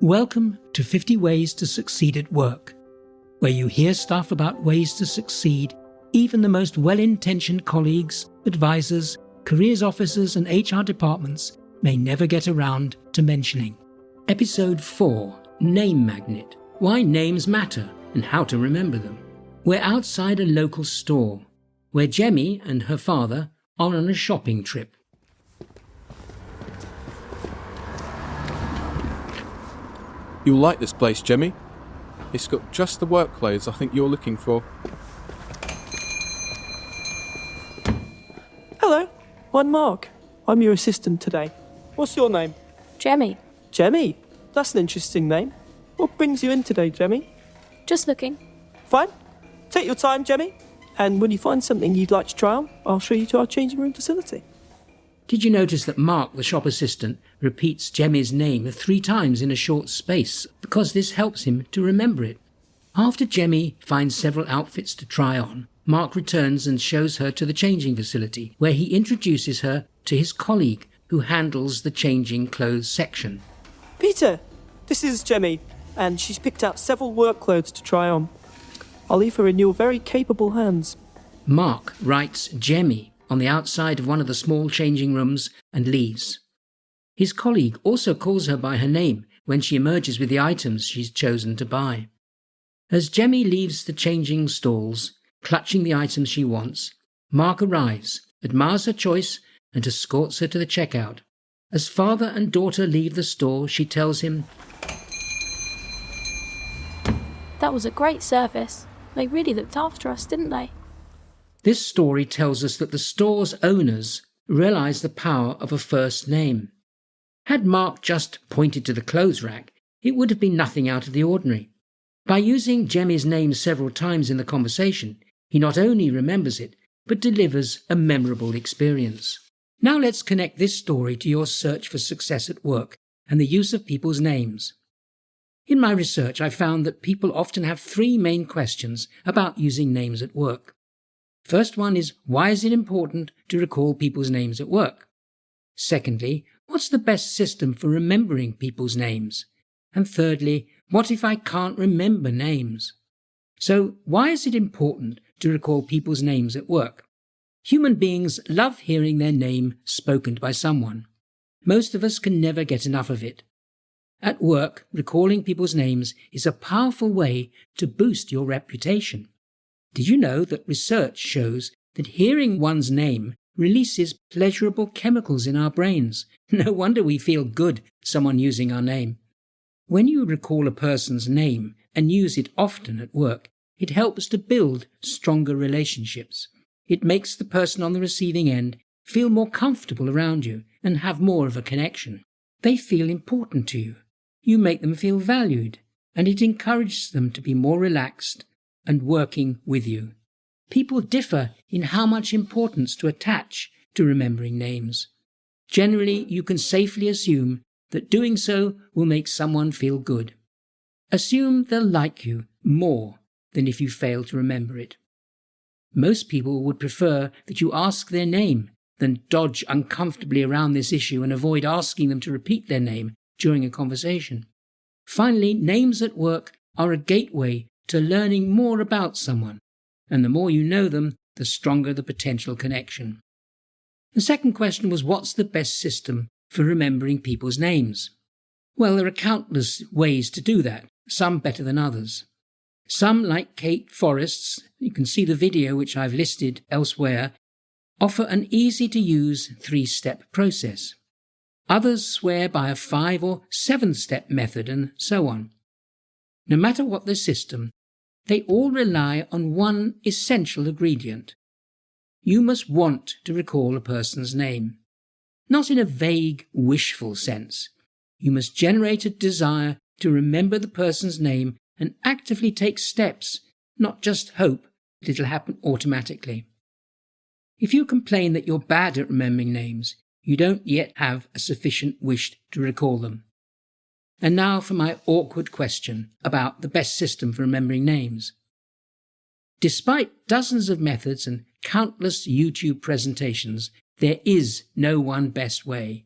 Welcome to 50 Ways to Succeed at Work, where you hear stuff about ways to succeed even the most well-intentioned colleagues, advisors, careers officers and HR departments may never get around to mentioning. Episode 4, Name Magnet, Why Names Matter and How to Remember Them. We're outside a local store, where Jemmy and her father are on a shopping trip. You'll like this place, Jemmy. It's got just the work clothes I think you're looking for. Hello, I'm Mark. I'm your assistant today. What's your name? Jemmy. Jemmy? That's an interesting name. What brings you in today, Jemmy? Just looking. Fine. Take your time, Jemmy. And when you find something you'd like to try on, I'll show you to our changing room facility. Did you notice that Mark, the shop assistant, repeats Jemmy's name 3 times in a short space because this helps him to remember it? After Jemmy finds several outfits to try on, Mark returns and shows her to the changing facility, where he introduces her to his colleague who handles the changing clothes section. Peter, this is Jemmy, and she's picked out several work clothes to try on. I'll leave her in your very capable hands. Mark writes Jemmy on the outside of one of the small changing rooms and leaves. His colleague also calls her by her name when she emerges with the items she's chosen to buy. As Jemmy leaves the changing stalls, clutching the items she wants, Mark arrives, admires her choice, and escorts her to the checkout. As father and daughter leave the store, she tells him, That was a great service. They really looked after us, didn't they? This story tells us that the store's owners realize the power of a first name. Had Mark just pointed to the clothes rack, it would have been nothing out of the ordinary. By using Jemmy's name several times in the conversation, he not only remembers it, but delivers a memorable experience. Now let's connect this story to your search for success at work and the use of people's names. In my research, I found that people often have 3 main questions about using names at work. First one is, why is it important to recall people's names at work? Secondly, what's the best system for remembering people's names? And thirdly, what if I can't remember names? So, why is it important to recall people's names at work? Human beings love hearing their name spoken by someone. Most of us can never get enough of it. At work, recalling people's names is a powerful way to boost your reputation. Did you know that research shows that hearing one's name releases pleasurable chemicals in our brains? No wonder we feel good someone using our name. When you recall a person's name and use it often at work, it helps to build stronger relationships. It makes the person on the receiving end feel more comfortable around you and have more of a connection. They feel important to you. You make them feel valued, and it encourages them to be more relaxed and working with you. People differ in how much importance to attach to remembering names. Generally, you can safely assume that doing so will make someone feel good. Assume they'll like you more than if you fail to remember it. Most people would prefer that you ask their name than dodge uncomfortably around this issue and avoid asking them to repeat their name during a conversation. Finally, names at work are a gateway to learning more about someone, and the more you know them, the stronger the potential connection. The second question was, what's the best system for remembering people's names? Well, there are countless ways to do that, some better than others. Some, like Kate Forrest's, you can see the video which I've listed elsewhere, offer an easy-to-use 3-step process. Others swear by a 5 or 7-step method, and so on. No matter what the system, they all rely on one essential ingredient. You must want to recall a person's name. Not in a vague, wishful sense. You must generate a desire to remember the person's name and actively take steps, not just hope that it'll happen automatically. If you complain that you're bad at remembering names, you don't yet have a sufficient wish to recall them. And now for my awkward question about the best system for remembering names. Despite dozens of methods and countless YouTube presentations, there is no one best way.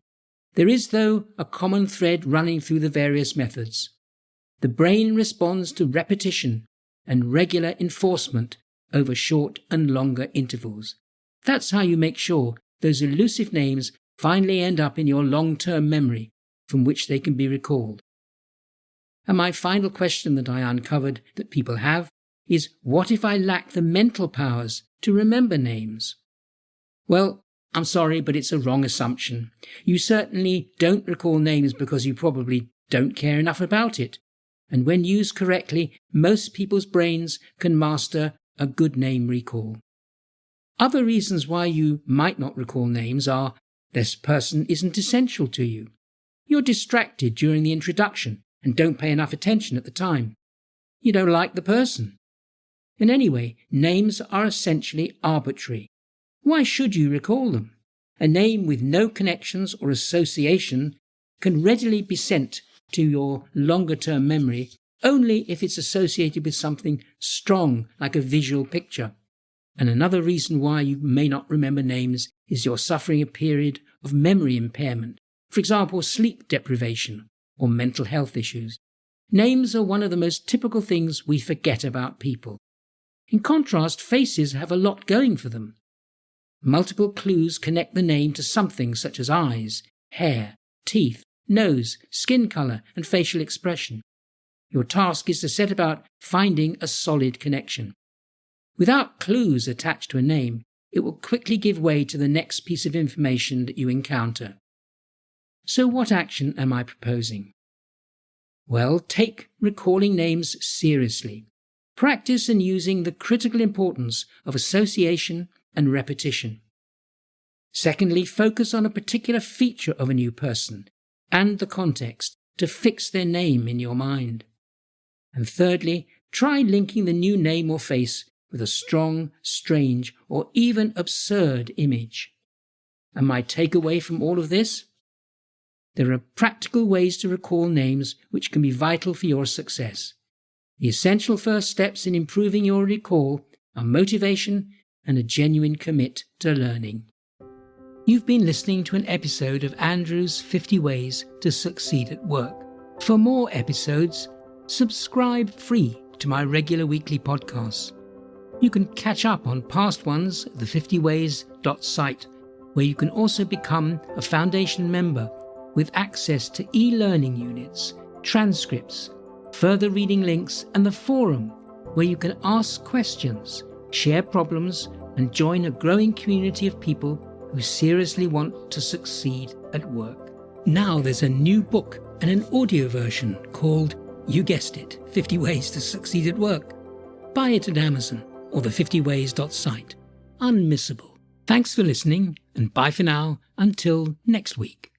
There is, though, a common thread running through the various methods. The brain responds to repetition and regular enforcement over short and longer intervals. That's how you make sure those elusive names finally end up in your long-term memory from which they can be recalled. And my final question that I uncovered that people have is, what if I lack the mental powers to remember names? Well, I'm sorry, but it's a wrong assumption. You certainly don't recall names because you probably don't care enough about it. And when used correctly, most people's brains can master a good name recall. Other reasons why you might not recall names are this person isn't essential to you. You're distracted during the introduction and don't pay enough attention at the time. You don't like the person. And anyway, names are essentially arbitrary. Why should you recall them? A name with no connections or association can readily be sent to your longer-term memory only if it's associated with something strong like a visual picture. And another reason why you may not remember names is you're suffering a period of memory impairment, for example, sleep deprivation or mental health issues. Names are one of the most typical things we forget about people. In contrast, faces have a lot going for them. Multiple clues connect the name to something such as eyes, hair, teeth, nose, skin color, and facial expression. Your task is to set about finding a solid connection. Without clues attached to a name, it will quickly give way to the next piece of information that you encounter. So what action am I proposing? Well, take recalling names seriously. Practice in using the critical importance of association and repetition. Secondly, focus on a particular feature of a new person and the context to fix their name in your mind. And thirdly, try linking the new name or face with a strong, strange, or even absurd image. And my takeaway from all of this? There are practical ways to recall names which can be vital for your success. The essential first steps in improving your recall are motivation and a genuine commit to learning. You've been listening to an episode of Andrew's 50 Ways to Succeed at Work. For more episodes, subscribe free to my regular weekly podcasts. You can catch up on past ones at the50ways.site, where you can also become a foundation member with access to e-learning units, transcripts, further reading links, and the forum, where you can ask questions, share problems, and join a growing community of people who seriously want to succeed at work. Now there's a new book and an audio version called, you guessed it, 50 Ways to Succeed at Work. Buy it at Amazon or the50ways.site. Unmissable. Thanks for listening, and bye for now until next week.